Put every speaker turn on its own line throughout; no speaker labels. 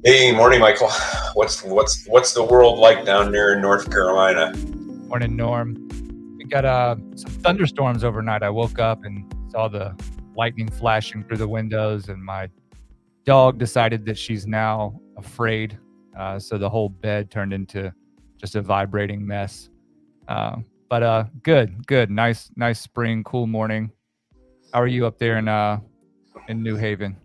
Hey, morning, Michael. What's the world like down there in North Carolina?
Morning, Norm. We got some thunderstorms overnight. I woke up and saw the lightning flashing through the windows, and my dog decided that she's now afraid. So the whole bed turned into just a vibrating mess. But good. Nice spring, cool morning. How are you up there in New Haven?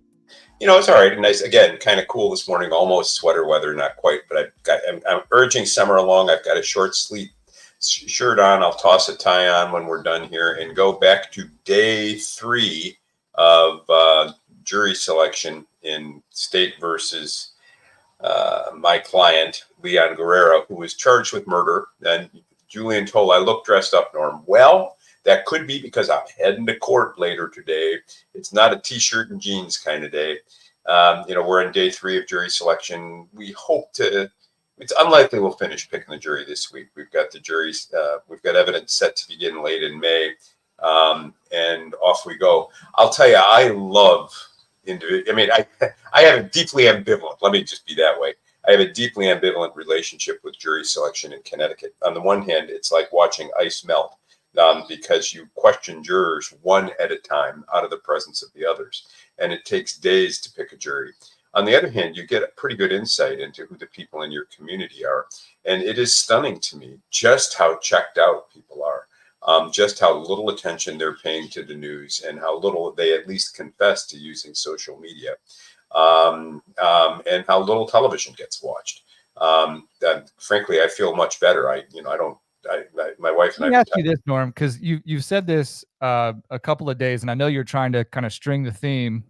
It's all right. Nice again. Kind of cool this morning. Almost sweater weather, not quite, but I'm urging summer along. I've got a short sleeve shirt on. I'll toss a tie on when we're done here and go back to day 3 of jury selection in State versus my client Leon Guerrero, who was charged with murder. And Julian told I look dressed up, Norm. Well, that could be because I'm heading to court later today. It's not a t-shirt and jeans kind of day. We're in day 3 of jury selection. We hope to. It's unlikely we'll finish picking the jury this week. We've got the juries. We've got evidence set to begin late in May, and off we go. I'll tell you, I love individual. I mean, I have a deeply ambivalent. Let me just be that way. I have a deeply ambivalent relationship with jury selection in Connecticut. On the one hand, it's like watching ice melt because you question jurors one at a time out of the presence of the others, and it takes days to pick a jury. On the other hand, you get a pretty good insight into who the people in your community are, and it is stunning to me just how checked out people are. Just how little attention they're paying to the news and how little they at least confess to using social media, and how little television gets watched. Frankly, I feel much better. My wife and
Let
I
me
have
ask
been
you this, Norm, because you've said this a couple of days, and I know you're trying to kind of string the theme,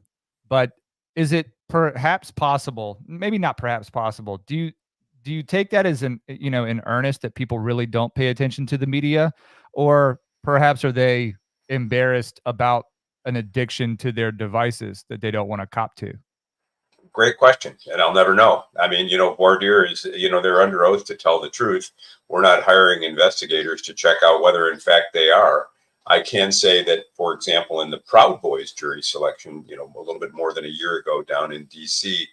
but is it perhaps possible? Maybe not perhaps possible. Do you take that as in earnest that people really don't pay attention to the media, or perhaps are they embarrassed about an addiction to their devices that they don't want to cop to?
great question, and I'll never know. I mean, voir dire is, they're under oath to tell the truth. We're not hiring investigators to check out whether, in fact, they are. I can say that, for example, in the Proud Boys jury selection, a little bit more than a year ago down in D.C.,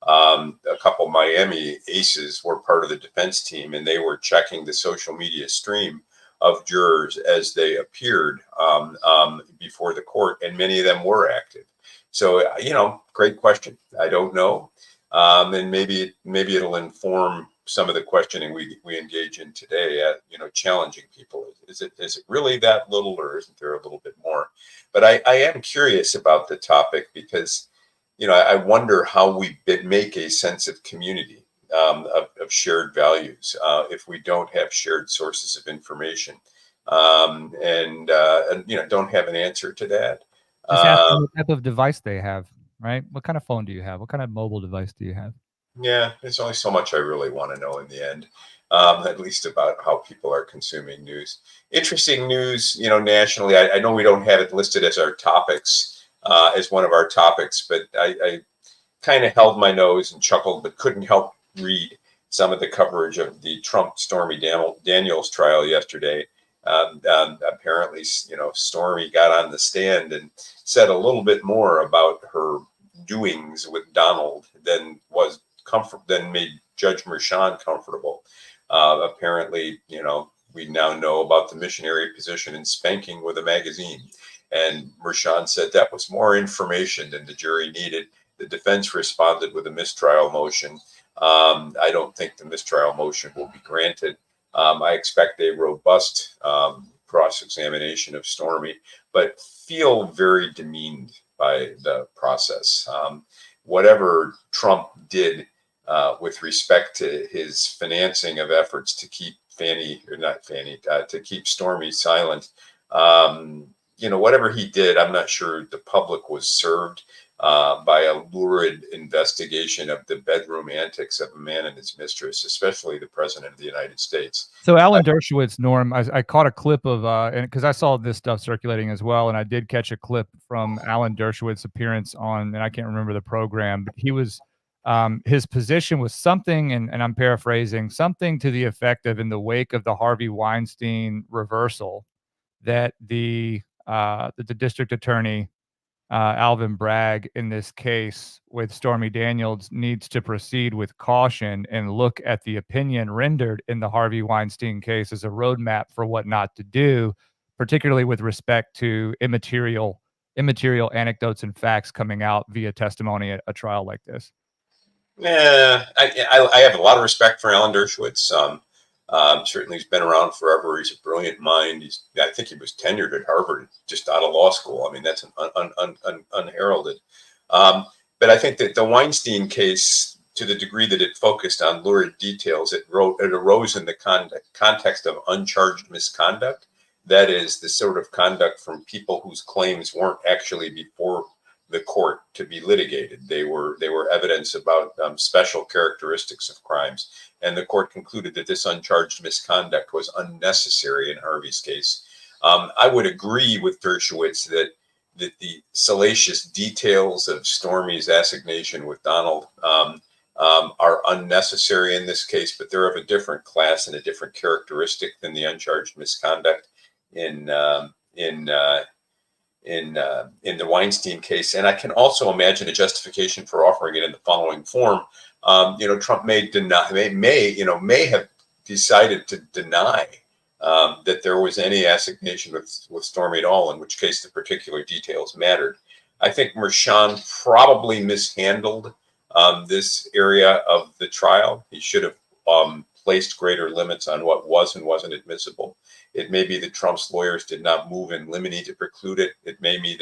a couple Miami aces were part of the defense team, and they were checking the social media stream of jurors as they appeared before the court, and many of them were active. So, great question. I don't know, and maybe it'll inform some of the questioning we engage in today. Challenging people. Is it really that little, or isn't there a little bit more? But I am curious about the topic because I wonder how we make a sense of community, of shared values, if we don't have shared sources of information, and don't have an answer to that.
Just ask them
Um,
what type of device they have, right? What kind of phone do you have? What kind of mobile device do you have?
Yeah, there's only so much I really want to know in the end, at least about how people are consuming news. Interesting news, nationally. I know we don't have it listed as our topics, as one of our topics, but I kind of held my nose and chuckled, but couldn't help read some of the coverage of the Trump Stormy Daniels trial yesterday. Apparently, Stormy got on the stand and said a little bit more about her doings with Donald than made Judge Merchan comfortable. Apparently, we now know about the missionary position in spanking with a magazine. And Merchan said that was more information than the jury needed. The defense responded with a mistrial motion. I don't think the mistrial motion will be granted. I expect a robust cross-examination of Stormy, but feel very demeaned by the process. Whatever Trump did with respect to his financing of efforts to keep to keep Stormy silent. Whatever he did, I'm not sure the public was served by a lurid investigation of the bedroom antics of a man and his mistress, especially the president of the United States.
So Alan Dershowitz, Norm, I caught a clip of, and because I saw this stuff circulating as well, and I did catch a clip from Alan Dershowitz's appearance on, and I can't remember the program, but he was, his position was something, and I'm paraphrasing, something to the effect of in the wake of the Harvey Weinstein reversal, that the district attorney Alvin Bragg in this case with Stormy Daniels needs to proceed with caution and look at the opinion rendered in the Harvey Weinstein case as a roadmap for what not to do, particularly with respect to immaterial anecdotes and facts coming out via testimony at a trial like this.
Yeah, I have a lot of respect for Alan Dershowitz. Certainly, he's been around forever. He's a brilliant mind. I think he was tenured at Harvard, just out of law school. I mean, that's unheralded. But I think that the Weinstein case, to the degree that it focused on lurid details, it arose in the context of uncharged misconduct. That is the sort of conduct from people whose claims weren't actually before the court to be litigated. They were evidence about special characteristics of crimes, and the court concluded that this uncharged misconduct was unnecessary in Harvey's case. I would agree with Dershowitz that the salacious details of Stormy's assignation with Donald are unnecessary in this case, but they're of a different class and a different characteristic than the uncharged misconduct in the Weinstein case. And I can also imagine a justification for offering it in the following form. Trump may have decided to deny that there was any assignation with Stormy at all, in which case the particular details mattered. I think Mershon probably mishandled this area of the trial. He should have placed greater limits on what was and wasn't admissible. It may be that Trump's lawyers did not move in limine to preclude it. It may mean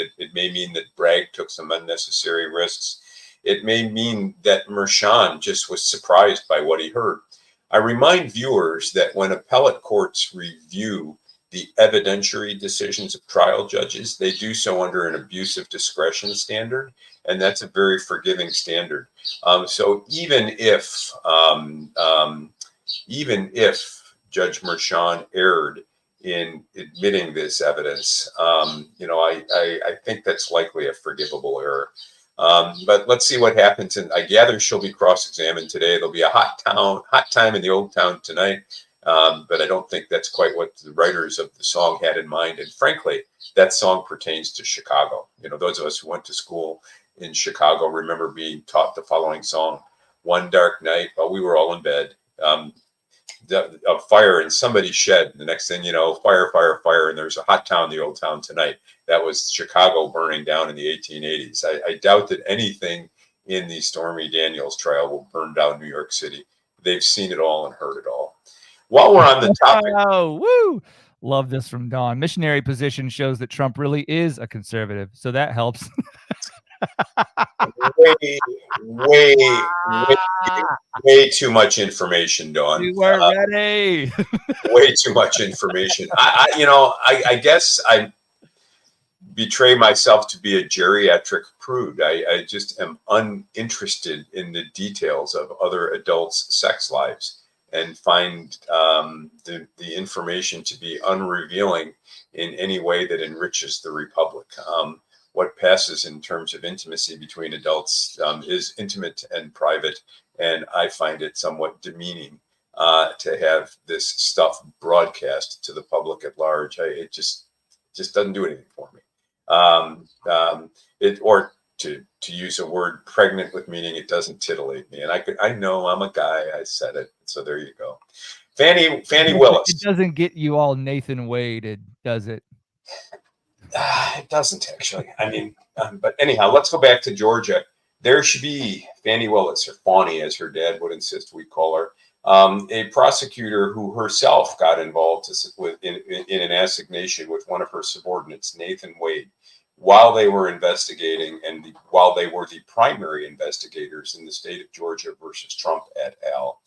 that Bragg took some unnecessary risks. It may mean that Mershon just was surprised by what he heard. I remind viewers that when appellate courts review the evidentiary decisions of trial judges, they do so under an abuse of discretion standard, and that's a very forgiving standard. So even if Judge Mershon erred in admitting this evidence, I think that's likely a forgivable error. But let's see what happens. And I gather she'll be cross-examined today. There'll be a hot time in the old town tonight. But I don't think that's quite what the writers of the song had in mind. And frankly, that song pertains to Chicago. Those of us who went to school in Chicago remember being taught the following song: one dark night while we were all in bed, a fire in somebody's shed. The next thing you know, fire, fire, fire, and there's a hot town, the old town tonight. That was Chicago burning down in the 1880s. I doubt that anything in the Stormy Daniels trial will burn down New York City. They've seen it all and heard it all. While we're on the topic,
woo! Love this from Don. Missionary position shows that Trump really is a conservative, so that helps.
way too much information, Dawn.
You weren't ready.
Way too much information. I guess I betray myself to be a geriatric prude. I just am uninterested in the details of other adults' sex lives, and find the information to be unrevealing in any way that enriches the republic. What passes in terms of intimacy between adults is intimate and private, and I find it somewhat demeaning to have this stuff broadcast to the public at large. It just doesn't do anything for me. Or to use a word pregnant with meaning, it doesn't titillate me. And I know I'm a guy. I said it. So there you go. Fani Willis.
It doesn't get you all Nathan Wade, does it?
It doesn't actually. I mean, but anyhow, let's go back to Georgia. There should be Fani Willis, or Fani, as her dad would insist we call her, a prosecutor who herself got involved in an assignation with one of her subordinates, Nathan Wade, while they were investigating and while they were the primary investigators in the state of Georgia versus Trump et al.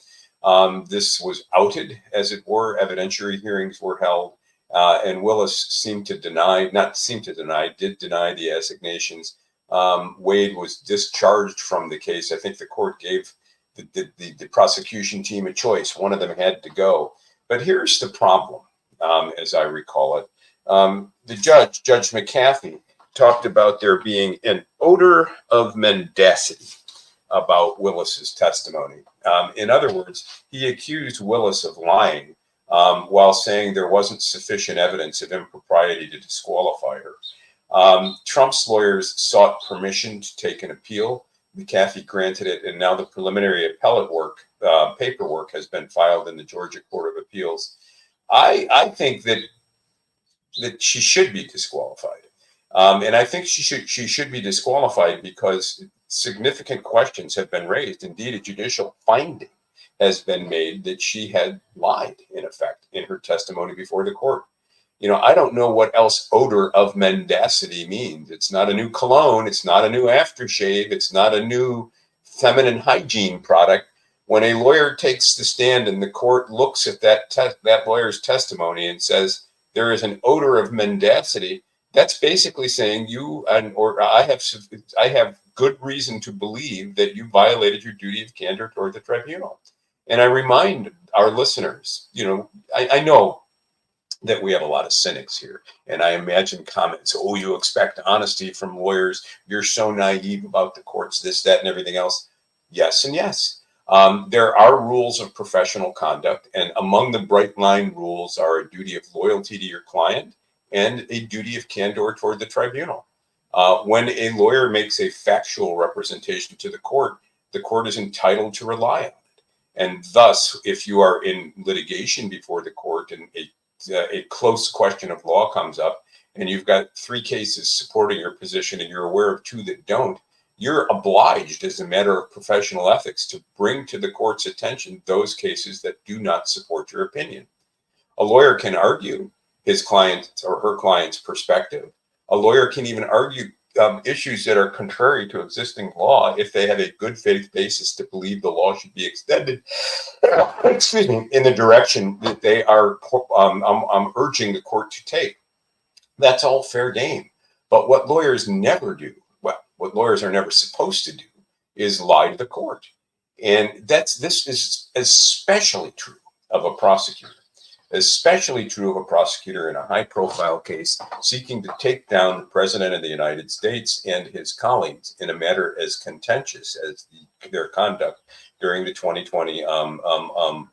This was outed, as it were. Evidentiary hearings were held. And Willis did deny the assignations. Wade was discharged from the case. I think the court gave the prosecution team a choice. One of them had to go. But here's the problem, as I recall it. The Judge McCarthy, talked about there being an odor of mendacity about Willis's testimony. In other words, he accused Willis of lying while saying there wasn't sufficient evidence of impropriety to disqualify her. Trump's lawyers sought permission to take an appeal. McAfee granted it, and now the preliminary appellate paperwork has been filed in the Georgia Court of Appeals. I think that she should be disqualified, and I think she should be disqualified because significant questions have been raised. Indeed, a judicial finding has been made that she had lied, in effect, in her testimony before the court. I don't know what else odor of mendacity means. It's not a new cologne. It's not a new aftershave. It's not a new feminine hygiene product. When a lawyer takes the stand and the court looks at that lawyer's testimony and says there is an odor of mendacity, that's basically saying I have good reason to believe that you violated your duty of candor toward the tribunal. And I remind our listeners, I know that we have a lot of cynics here. And I imagine comments, oh, you expect honesty from lawyers. You're so naive about the courts, this, that, and everything else. Yes and yes. There are rules of professional conduct. And among the bright line rules are a duty of loyalty to your client and a duty of candor toward the tribunal. When a lawyer makes a factual representation to the court is entitled to rely on it. And thus, if you are in litigation before the court and a close question of law comes up and you've got 3 cases supporting your position and you're aware of 2 that don't, you're obliged as a matter of professional ethics to bring to the court's attention those cases that do not support your opinion. A lawyer can argue his client or her client's perspective. A lawyer can even argue issues that are contrary to existing law if they have a good faith basis to believe the law should be extended excuse me, in the direction that they are urging the court to take. That's all fair game. But what lawyers never do, what lawyers are never supposed to do, is lie to the court. And this is especially true of a prosecutor. Especially true of a prosecutor in a high-profile case seeking to take down the President of the United States and his colleagues in a matter as contentious as their conduct during the 2020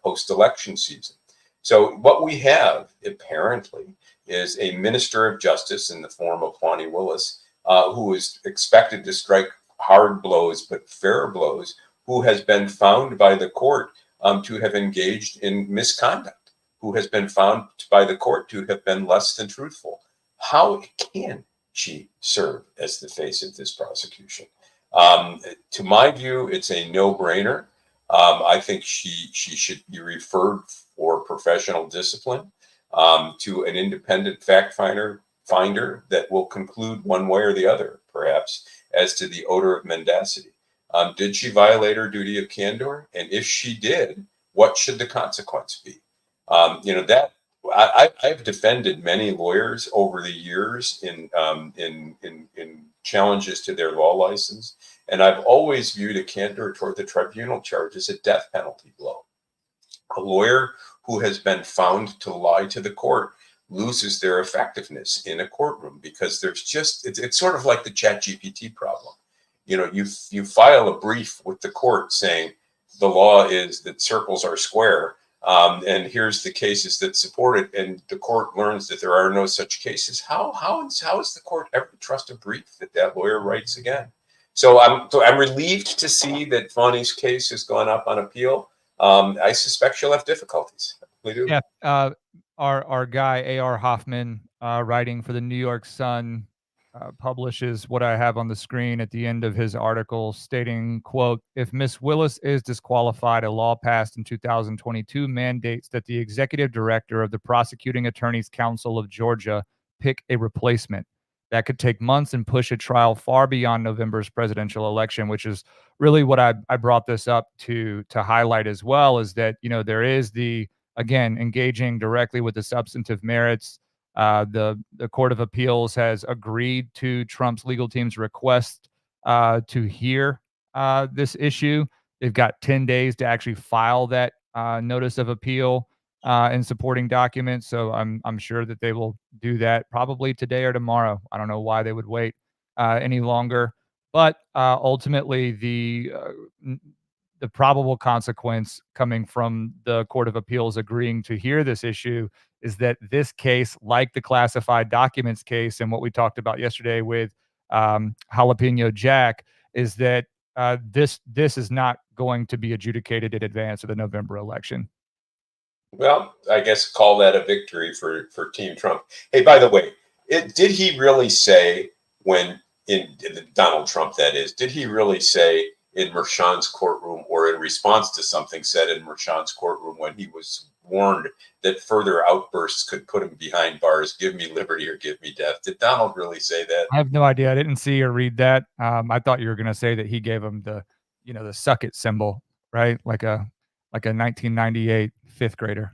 post-election season. So what we have, apparently, is a minister of justice in the form of Fani Willis, who is expected to strike hard blows but fair blows, who has been found by the court to have engaged in misconduct, who has been found by the court to have been less than truthful. How can she serve as the face of this prosecution? To my view, it's a no-brainer. I think she should be referred for professional discipline to an independent fact finder that will conclude one way or the other, perhaps, as to the odor of mendacity. Did she violate her duty of candor? And if she did, what should the consequence be? I've defended many lawyers over the years in challenges to their law license, and I've always viewed a candor toward the tribunal charge as a death penalty blow. A lawyer who has been found to lie to the court loses their effectiveness in a courtroom because it's sort of like the ChatGPT problem. You file a brief with the court saying the law is that circles are square. And here's the cases that support it, and the court learns that there are no such cases. How is the court ever to trust a brief that lawyer writes again? So I'm relieved to see that Fani's case has gone up on appeal. I suspect she'll have difficulties. We do.
Yeah. Our guy A.R. Hoffman, writing for the New York Sun, publishes what I have on the screen at the end of his article, stating, quote, "If Miss Willis is disqualified, a law passed in 2022 mandates that the executive director of the Prosecuting Attorneys Council of Georgia pick a replacement. That could take months and push a trial far beyond November's presidential election," which is really what I brought this up to highlight as well, is that, there is again, engaging directly with the substantive merits. The Court of Appeals has agreed to Trump's legal team's request to hear this issue. They've got 10 days to actually file that notice of appeal and supporting documents. So I'm sure that they will do that probably today or tomorrow. I don't know why they would wait any longer. But ultimately, the probable consequence coming from the Court of Appeals agreeing to hear this issue is that this case, like the classified documents case and what we talked about yesterday with Jalapeno Jack, is that this is not going to be adjudicated in advance of the November election.
Well, I guess call that a victory for Team Trump. Hey, by the way, did he really say when in Donald Trump, that is, did he really say in Merchan's courtroom or in response to something said in Merchan's courtroom when he was warned that further outbursts could put him behind bars, give me liberty or give me death? Did Donald really say that?
I have no idea. I didn't see or read that. I thought you were going to say that he gave him the, the suck it symbol, right? Like a 1998 fifth grader.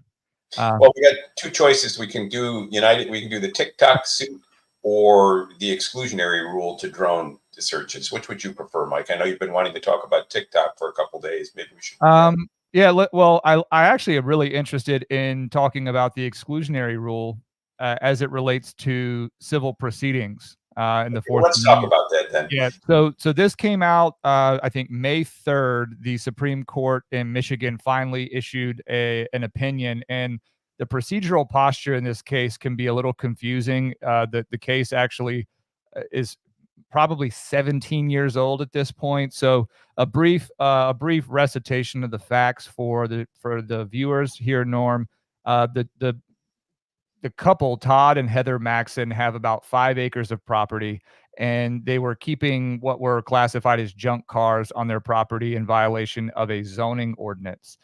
Well, we got two choices. We can do we can do the TikTok suit or the exclusionary rule to drone searches. Which would you prefer, Mike? I know you've been wanting to talk about TikTok for a couple days. Maybe we should.
Yeah. Well, I actually am really interested in talking about the exclusionary rule as it relates to civil proceedings in the Fourth
Let's talk
Amendment.
about that then.
Yeah. So this came out, I think May 3rd. The Supreme Court in Michigan finally issued an opinion, and the procedural posture in this case can be a little confusing. The case actually is probably 17 years old at this point. So a brief recitation of the facts for the viewers here, Norm. The couple, Todd and Heather Maxon, have about 5 acres of property, and they were keeping what were classified as junk cars on their property in violation of a zoning ordinance,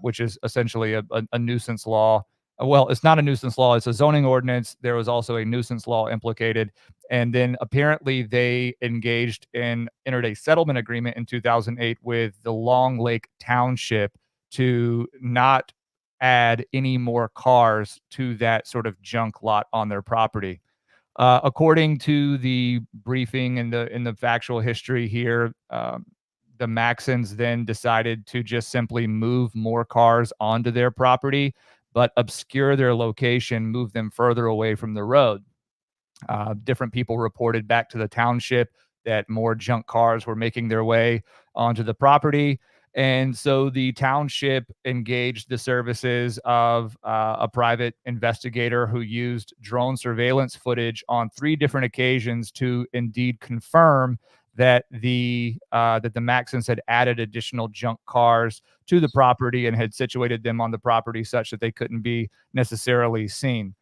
which is essentially a nuisance law. Well, it's not a nuisance law, it's a zoning ordinance. There was also a nuisance law implicated. And then apparently they entered a settlement agreement in 2008 with the Long Lake Township to not add any more cars to that sort of junk lot on their property. According to the briefing and the factual history here, the Maxons then decided to just simply move more cars onto their property, but obscure their location, move them further away from the road. Different people reported back to the township that more junk cars were making their way onto the property. And so the township engaged the services of a private investigator who used drone surveillance footage on 3 different occasions to indeed confirm that the Maxons had added additional junk cars to the property and had situated them on the property such that they couldn't be necessarily seen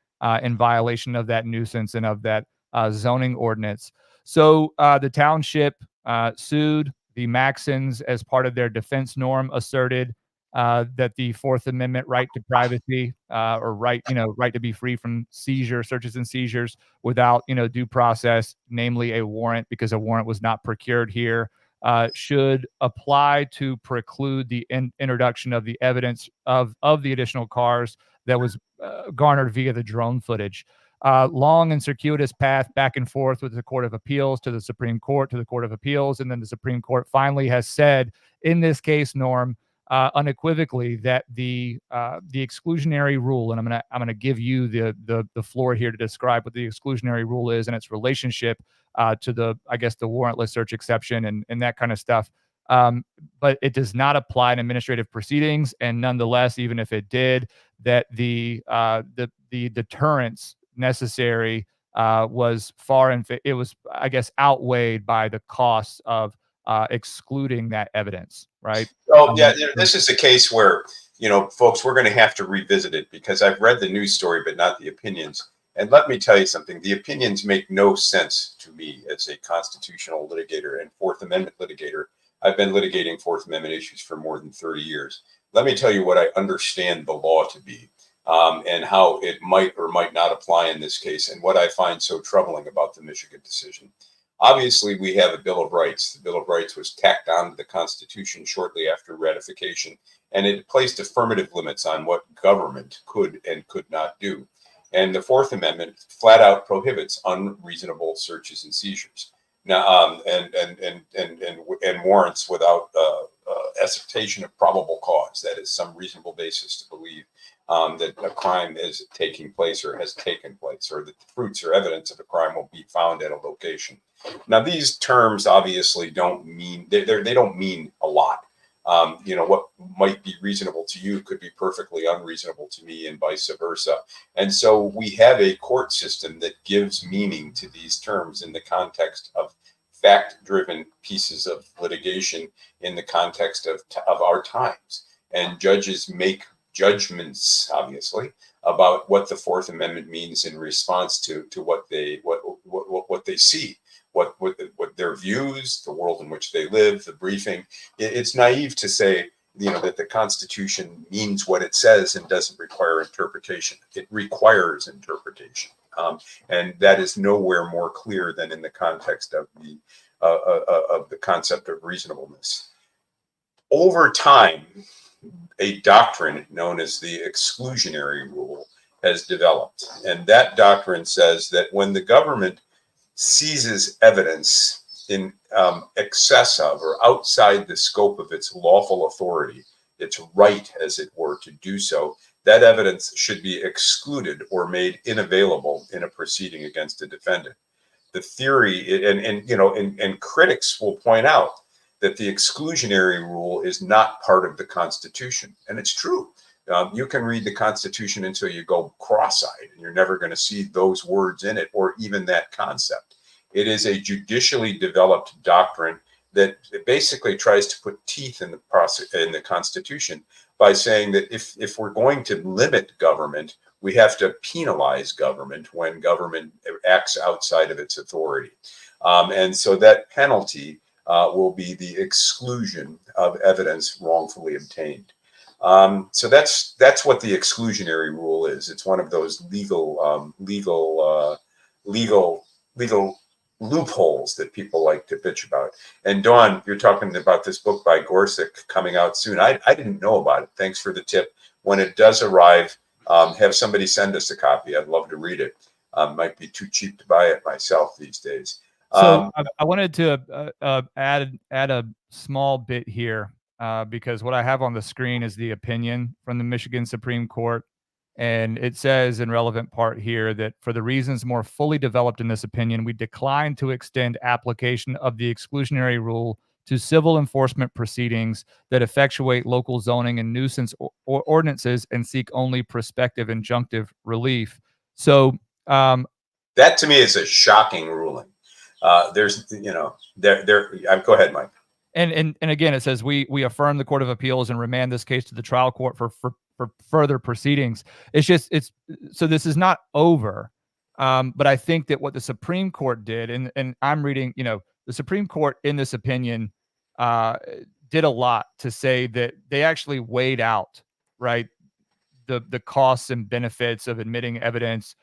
in violation of that nuisance and of that zoning ordinance. So the township sued the Maxons as part of their defense. Norm asserted that the Fourth Amendment right to privacy or right to be free from searches and seizures without due process, namely a warrant, because a warrant was not procured here, should apply to preclude the introduction of the evidence of the additional cars that was garnered via the drone footage. Long and circuitous path back and forth with the Court of Appeals to the Supreme Court to the Court of Appeals, and then the Supreme Court finally has said in this case, Norm, unequivocally that the exclusionary rule, and I'm gonna give you the floor here to describe what the exclusionary rule is and its relationship to the warrantless search exception and that kind of stuff. But it does not apply in administrative proceedings, and nonetheless, even if it did, that the deterrence necessary was it was, I guess, outweighed by the costs of excluding that evidence, right?
Oh, yeah, this is a case where, folks, we're going to have to revisit it because I've read the news story, but not the opinions. And let me tell you something, the opinions make no sense to me as a constitutional litigator and Fourth Amendment litigator. I've been litigating Fourth Amendment issues for more than 30 years. Let me tell you what I understand the law to be. And how it might or might not apply in this case, and what I find so troubling about the Michigan decision. Obviously, we have a Bill of Rights. The Bill of Rights was tacked on to the Constitution shortly after ratification, and it placed affirmative limits on what government could and could not do. And the Fourth Amendment flat out prohibits unreasonable searches and seizures. Now, and warrants without assertion of probable cause. That is some reasonable basis to believe that a crime is taking place or has taken place, or that the fruits or evidence of a crime will be found at a location. Now, these terms obviously don't mean they don't mean a lot. What might be reasonable to you could be perfectly unreasonable to me, and vice versa. And so we have a court system that gives meaning to these terms in the context of fact-driven pieces of litigation, in the context of our times. And judges make judgments, obviously, about what the Fourth Amendment means in response to what they see, what their views, the world in which they live, the briefing. It's naive to say, that the Constitution means what it says and doesn't require interpretation. It requires interpretation, and that is nowhere more clear than in the context of the concept of reasonableness. Over time, a doctrine known as the exclusionary rule has developed. And that doctrine says that when the government seizes evidence in excess of or outside the scope of its lawful authority, its right, as it were, to do so, that evidence should be excluded or made unavailable in a proceeding against a defendant. The theory, and critics will point out that the exclusionary rule is not part of the Constitution. And it's true. You can read the Constitution until you go cross-eyed, and you're never going to see those words in it or even that concept. It is a judicially developed doctrine that basically tries to put teeth in the Constitution by saying that if we're going to limit government, we have to penalize government when government acts outside of its authority. And so that penalty will be the exclusion of evidence wrongfully obtained. So that's what the exclusionary rule is. It's one of those legal loopholes that people like to bitch about. And Dawn, you're talking about this book by Gorsuch coming out soon. I didn't know about it. Thanks for the tip. When it does arrive, have somebody send us a copy. I'd love to read it. Might be too cheap to buy it myself these days.
So I wanted to add a small bit here because what I have on the screen is the opinion from the Michigan Supreme Court. And it says in relevant part here that for the reasons more fully developed in this opinion, we decline to extend application of the exclusionary rule to civil enforcement proceedings that effectuate local zoning and nuisance ordinances and seek only prospective injunctive relief. So
that to me is a shocking ruling. Go ahead, Mike.
And again, it says we affirm the Court of Appeals and remand this case to the trial court for further proceedings. So this is not over. But I think that what the Supreme Court did, and I'm reading, the Supreme Court in this opinion did a lot to say that they actually weighed out, right, the costs and benefits of admitting evidence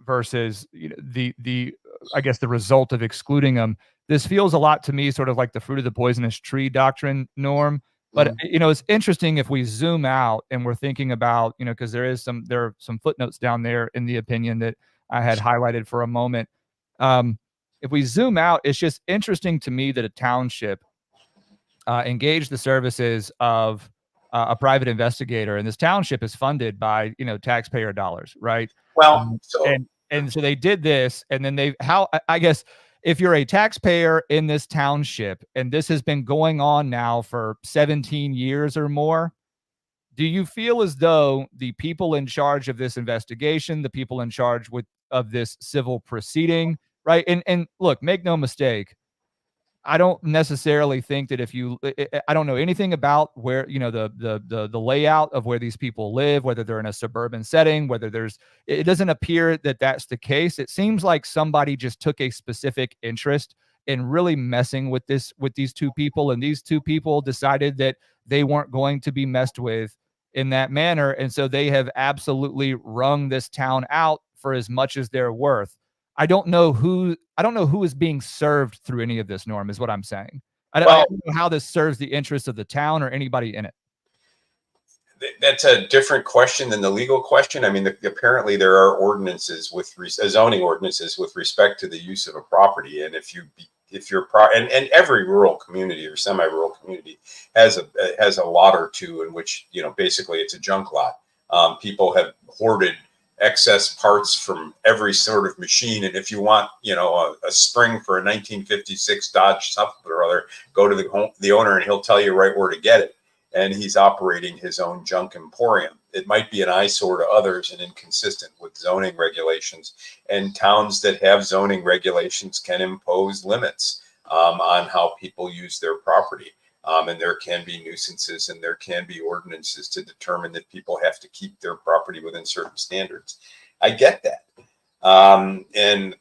versus the I guess the result of excluding them. This feels a lot to me sort of like the fruit of the poisonous tree doctrine, Norm. But it's interesting if we zoom out and we're thinking about, because there are some footnotes down there in the opinion that I had highlighted for a moment. If we zoom out, it's just interesting to me that a township engaged the services of a private investigator, and this township is funded by taxpayer dollars, right?
Well,
and so they did this, and then I guess if you're a taxpayer in this township and this has been going on now for 17 years or more, do you feel as though the people in charge of this investigation, the people in charge of this civil proceeding, right? And look, make no mistake, I don't necessarily think that I don't know anything about where, the layout of where these people live, whether they're in a suburban setting, it doesn't appear that that's the case. It seems like somebody just took a specific interest in really messing with these two people. And these two people decided that they weren't going to be messed with in that manner. And so they have absolutely wrung this town out for as much as they're worth. I don't know who is being served through any of this, Norm, is what I'm saying. I don't know how this serves the interests of the town or anybody in it.
That's a different question than the legal question. I mean, apparently there are ordinances zoning ordinances with respect to the use of a property. And and every rural community or semi-rural community has a lot or two in which, basically it's a junk lot. People have hoarded excess parts from every sort of machine. And if you want, a spring for a 1956 Dodge something or other, go to the owner and he'll tell you right where to get it. And he's operating his own junk emporium. It might be an eyesore to others and inconsistent with zoning regulations. And towns that have zoning regulations can impose limits on how people use their property. And there can be nuisances and there can be ordinances to determine that people have to keep their property within certain standards. I get that. And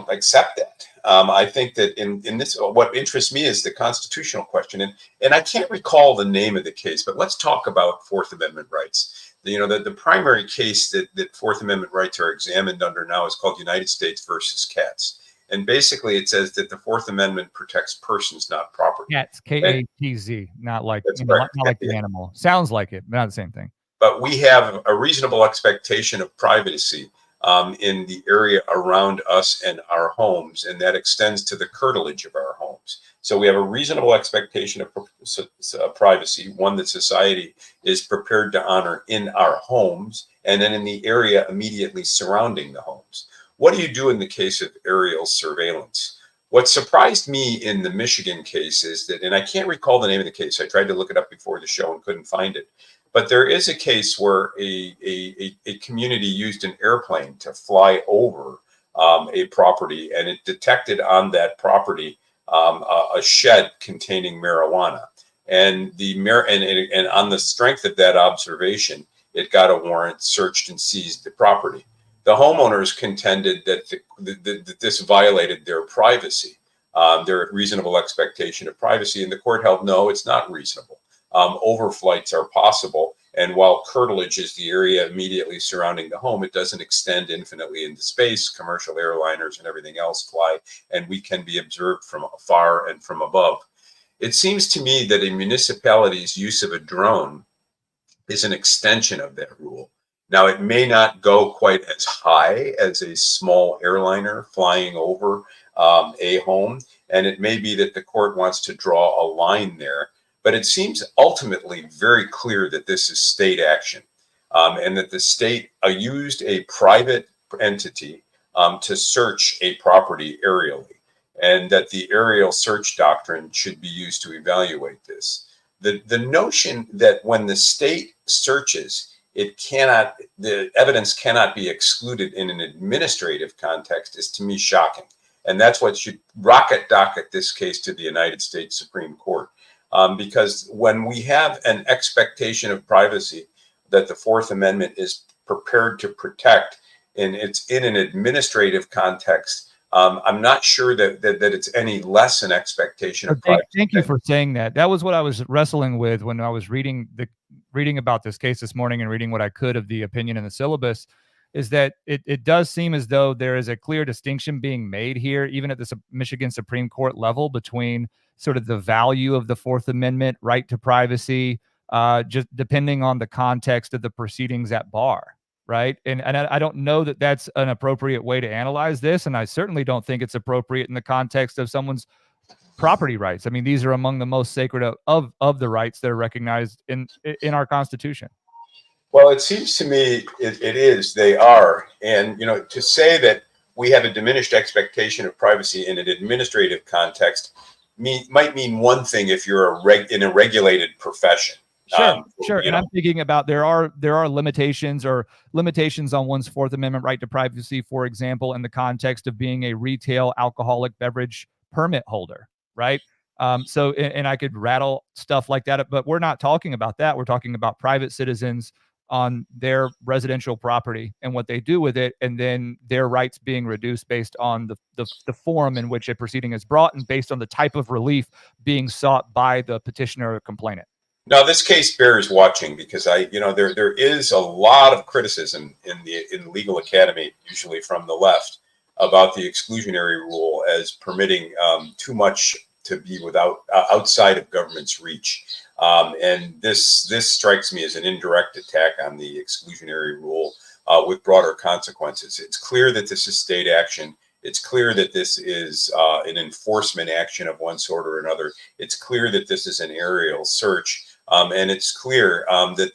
accept that. I think that in this, what interests me is the constitutional question, and I can't recall the name of the case, but let's talk about Fourth Amendment rights. The primary case that Fourth Amendment rights are examined under now is called United States versus Katz, and basically it says that the Fourth Amendment protects persons, not property.
Katz, K-A-T-Z, not like
not
like the animal. Sounds like it, but not the same thing.
But we have a reasonable expectation of privacy in the area around us and our homes, and that extends to the curtilage of our homes. So we have a reasonable expectation of privacy, one that society is prepared to honor in our homes, and then in the area immediately surrounding the homes. What do you do in the case of aerial surveillance? What surprised me in the Michigan case is that, and I can't recall the name of the case, I tried to look it up before the show and couldn't find it, but there is a case where a community used an airplane to fly over a property, and it detected on that property a shed containing marijuana. And and on the strength of that observation, it got a warrant, searched, and seized the property. The homeowners contended that that this violated their privacy, their reasonable expectation of privacy, and the court held no, it's not reasonable. Overflights are possible, and while curtilage is the area immediately surrounding the home, it doesn't extend infinitely into space. Commercial airliners and everything else fly, and we can be observed from afar and from above. It seems to me that a municipality's use of a drone is an extension of that rule. Now, it may not go quite as high as a small airliner flying over a home, and it may be that the court wants to draw a line there. But it seems ultimately very clear that this is state action, and that the state used a private entity to search a property aerially, and that the aerial search doctrine should be used to evaluate this. The notion that when the state searches, the evidence cannot be excluded in an administrative context is to me shocking. And that's what should rocket docket this case to the United States Supreme Court. Because when we have an expectation of privacy that the Fourth Amendment is prepared to protect, and it's in an administrative context, I'm not sure that it's any less an expectation of privacy.
Thank you for saying that. That was what I was wrestling with when I was reading about this case this morning and reading what I could of the opinion in the syllabus, is that it does seem as though there is a clear distinction being made here, even at the Michigan Supreme Court level, between sort of the value of the Fourth Amendment right to privacy, just depending on the context of the proceedings at bar, right? And I don't know that that's an appropriate way to analyze this, and I certainly don't think it's appropriate in the context of someone's property rights. I mean, these are among the most sacred of the rights that are recognized in our Constitution.
Well, it seems to me they are. And, to say that we have a diminished expectation of privacy in an administrative context might mean one thing if you're in a regulated profession.
Sure. And I'm thinking about there are limitations on one's Fourth Amendment right to privacy, for example, in the context of being a retail alcoholic beverage permit holder, right? So I could rattle stuff like that, but we're not talking about that. We're talking about private citizens on their residential property and what they do with it, and then their rights being reduced based on the form in which a proceeding is brought and based on the type of relief being sought by the petitioner or complainant.
Now, this case bears watching because there is a lot of criticism in the legal academy, usually from the left, about the exclusionary rule as permitting too much to be outside of government's reach. And this strikes me as an indirect attack on the exclusionary rule with broader consequences. It's clear that this is state action. It's clear that this is an enforcement action of one sort or another. It's clear that this is an aerial search. And it's clear that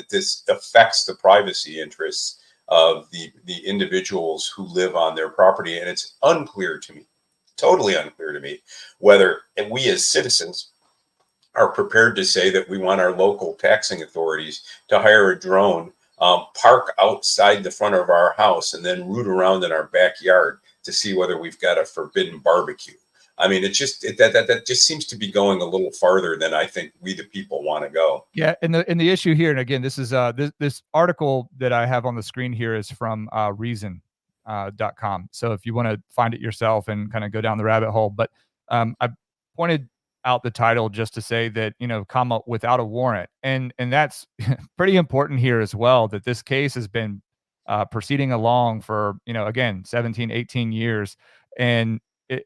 this affects the privacy interests of the individuals who live on their property. And it's unclear to me, totally unclear to me, whether we as citizens are prepared to say that we want our local taxing authorities to hire a drone, park outside the front of our house, and then root around in our backyard to see whether we've got a forbidden barbecue. I mean, it's just that just seems to be going a little farther than I think we the people want to go.
Yeah, and the issue here, and again, this is this article that I have on the screen here is from reason.com. So if you want to find it yourself and kind of go down the rabbit hole, but I pointed out the title just to say that, you know, comma, without a warrant, and that's pretty important here as well, that this case has been proceeding along for, you know, again, 17, 18 years, and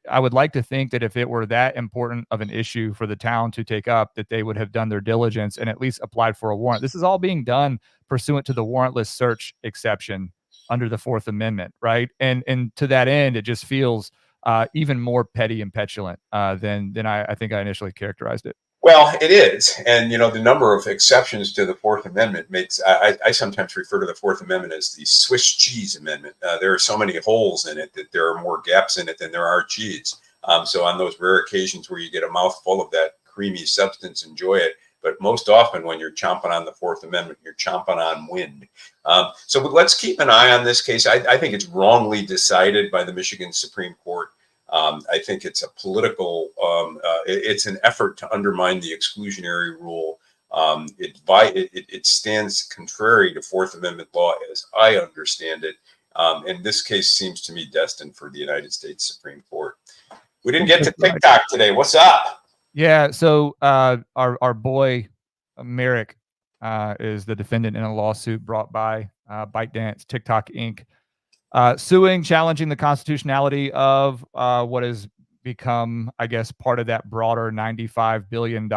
I would like to think that if it were that important of an issue for the town to take up, that they would have done their diligence and at least applied for a warrant. This is all being done pursuant to the warrantless search exception under the Fourth Amendment, right? And to that end, it just feels even more petty and petulant than I think I initially characterized it.
Well, it is. And, you know, the number of exceptions to the Fourth Amendment makes, I sometimes refer to the Fourth Amendment as the Swiss cheese amendment. There are so many holes in it that there are more gaps in it than there are cheese. So on those rare occasions where you get a mouthful of that creamy substance, enjoy it. But most often when you're chomping on the Fourth Amendment, you're chomping on wind. So let's keep an eye on this case. I think it's wrongly decided by the Michigan Supreme Court. I think it's a political, it's an effort to undermine the exclusionary rule. It stands contrary to Fourth Amendment law as I understand it. And this case seems to me destined for the United States Supreme Court. We didn't get to TikTok today. What's up?
Yeah, so our boy Merrick is the defendant in a lawsuit brought by ByteDance, TikTok Inc., suing, challenging the constitutionality of what has become, I guess, part of that broader $95 billion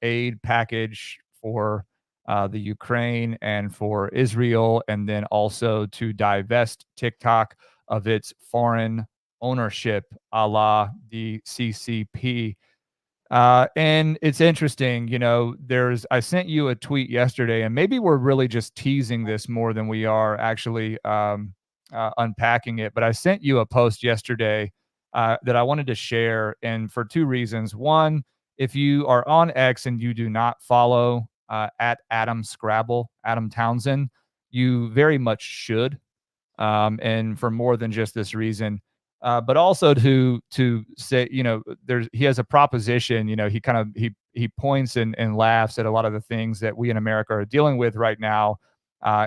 aid package for the Ukraine and for Israel, and then also to divest TikTok of its foreign ownership, a la the CCP. And it's interesting, you know, I sent you a tweet yesterday, and maybe we're really just teasing this more than we are actually unpacking it. But I sent you a post yesterday that I wanted to share, and for two reasons. One, if you are on X and you do not follow at Adam Townsend, you very much should. And for more than just this reason. But also to say, you know, he has a proposition, you know, he points and laughs at a lot of the things that we in America are dealing with right now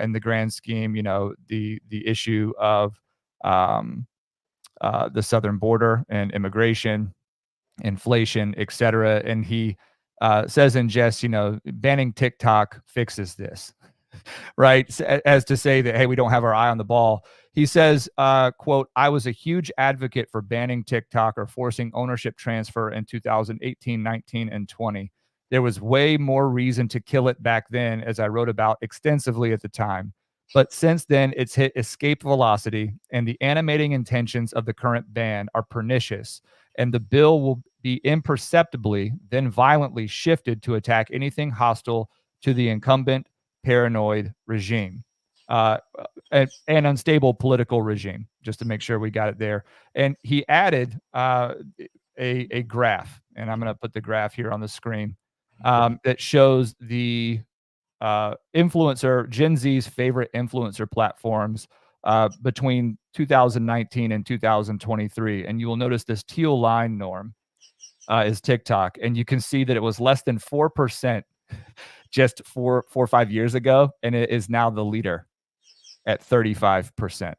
in the grand scheme, you know, the issue of the southern border and immigration, inflation, et cetera. And he says in jest, you know, banning TikTok fixes this. Right, as to say that, hey, we don't have our eye on the ball. He says, quote, I was a huge advocate for banning TikTok or forcing ownership transfer in 2018, 19, and 20. There was way more reason to kill it back then, as I wrote about extensively at the time. But since then, it's hit escape velocity, and the animating intentions of the current ban are pernicious, and the bill will be imperceptibly, then violently shifted to attack anything hostile to the incumbent paranoid regime, an unstable political regime, just to make sure we got it there. And he added a graph, and I'm going to put the graph here on the screen that shows the influencer, Gen Z's favorite influencer platforms between 2019 and 2023. And you will notice this teal line, Norm, is TikTok. And you can see that it was less than 4% just 4 or 5 years ago, and it is now the leader at 35%.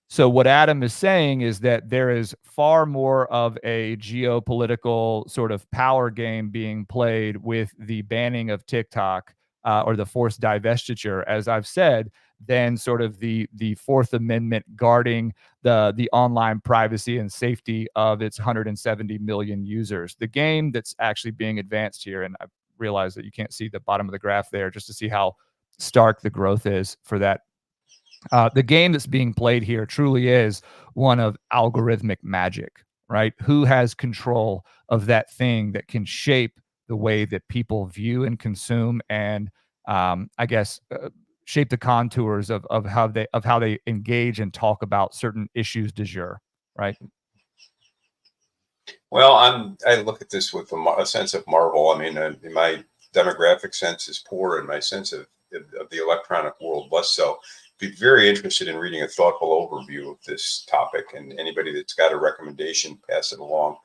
So what Adam is saying is that there is far more of a geopolitical sort of power game being played with the banning of TikTok or the forced divestiture, as I've said, than sort of the Fourth Amendment guarding the online privacy and safety of its 170 million users. The game that's actually being advanced here, and I realize that you can't see the bottom of the graph there, just to see how stark the growth is for that. The game that's being played here truly is one of algorithmic magic, right? Who has control of that thing that can shape the way that people view and consume, and I guess shape the contours of how they engage and talk about certain issues du jour, right?
Well, I look at this with a sense of marvel. I mean, my demographic sense is poor, and my sense of the electronic world less so. Be very interested in reading a thoughtful overview of this topic, and anybody that's got a recommendation, pass it along.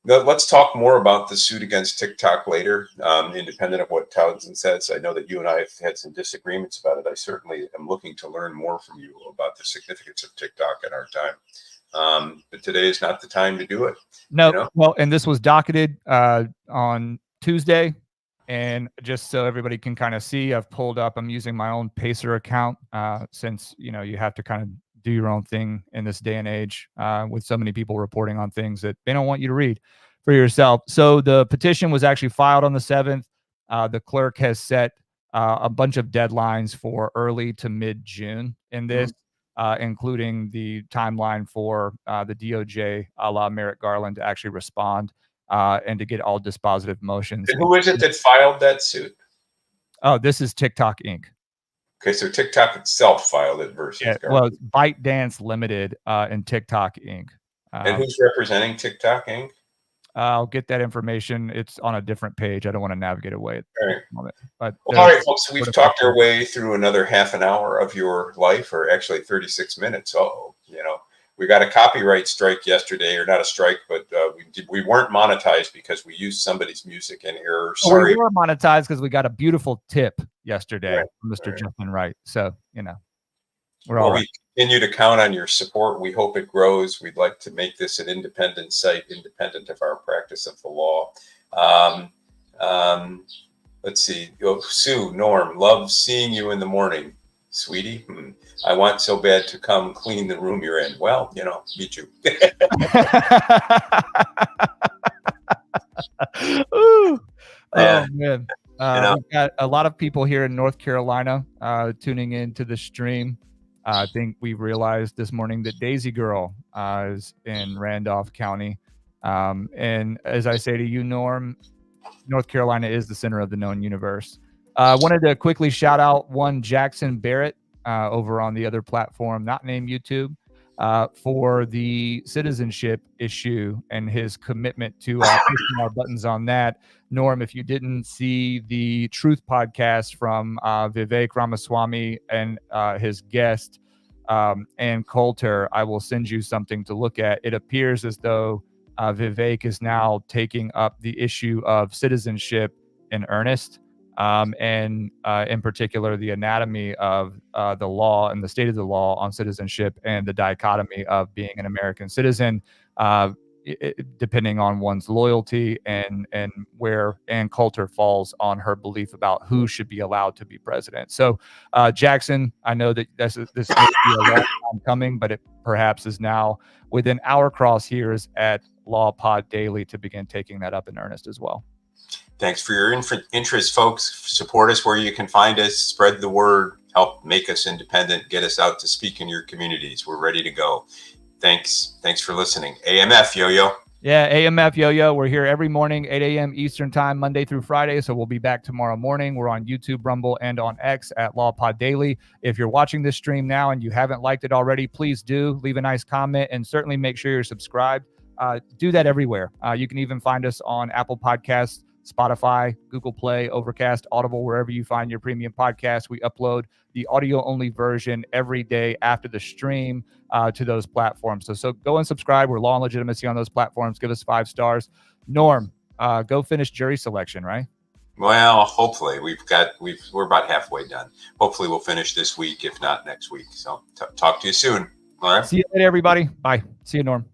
Let's talk more about the suit against TikTok later, independent of what Townsend says. I know that you and I have had some disagreements about it. I certainly am looking to learn more from you about the significance of TikTok in our time. But today is not the time to do it.
No,
you know?
well, and this was docketed on Tuesday. And just so everybody can kind of see, I've pulled up, I'm using my own Pacer account since, you have to kind of do your own thing in this day and age with so many people reporting on things that they don't want you to read for yourself. So the petition was actually filed on the 7th. The clerk has set a bunch of deadlines for early to mid-June in this. Including the timeline for the DOJ, a la Merrick Garland, to actually respond and to get all dispositive motions.
And who is it that filed that suit?
Oh, this is TikTok Inc.
Okay, so TikTok itself filed it versus Garland.
Well, it's ByteDance Limited and TikTok Inc.
And who's representing TikTok Inc.?
I'll get that information. It's on a different page. I don't want to navigate away at
All right.
the moment. But
all right, folks. We've talked our way through another half an hour of your life, or actually 36 minutes. We got a copyright strike yesterday, or not a strike, but we weren't monetized because we used somebody's music in error. Sorry.
We were monetized because we got a beautiful tip yesterday from Mr.
Right.
Justin Wright. So, we're all right.
We continue to count on your support. We hope it grows. We'd like to make this an independent site, independent of our practice of the law. Let's see. Sue, Norm, love seeing you in the morning. Sweetie, I want so bad to come clean the room you're in. Well, me too.
Ooh. Oh, man. We've got a lot of people here in North Carolina tuning into the stream. I think we realized this morning that Daisy Girl is in Randolph County. And as I say to you, Norm, North Carolina is the center of the known universe. Wanted to quickly shout out one Jackson Barrett over on the other platform, not named YouTube, for the citizenship issue and his commitment to pushing our buttons on that. Norm, if you didn't see the Truth podcast from Vivek Ramaswamy and his guest, Ann Coulter, I will send you something to look at. It appears as though Vivek is now taking up the issue of citizenship in earnest, and in particular, the anatomy of the law and the state of the law on citizenship and the dichotomy of being an American citizen, depending on one's loyalty and where Ann Coulter falls on her belief about who should be allowed to be president. So, Jackson, I know that this may be a long time coming, but it perhaps is now within our crosshairs at Law Pod Daily to begin taking that up in earnest as well.
Thanks for your interest, folks. Support us where you can find us. Spread the word. Help make us independent. Get us out to speak in your communities. We're ready to go. Thanks for listening. AMF, Yo-Yo.
Yeah, AMF, Yo-Yo. We're here every morning, 8 a.m. Eastern time, Monday through Friday. So we'll be back tomorrow morning. We're on YouTube, Rumble, and on X at Law Pod Daily. If you're watching this stream now and you haven't liked it already, please do leave a nice comment and certainly make sure you're subscribed. Do that everywhere. You can even find us on Apple Podcasts, Spotify, Google Play, Overcast, Audible, wherever you find your premium podcast. We upload the audio-only version every day after the stream to those platforms. So go and subscribe. We're Law and Legitimacy on those platforms. Give us 5 stars. Norm, go finish jury selection, right?
Well, hopefully. We're about halfway done. Hopefully we'll finish this week, if not next week. So talk to you soon. All right.
See you later, everybody. Bye. See you, Norm.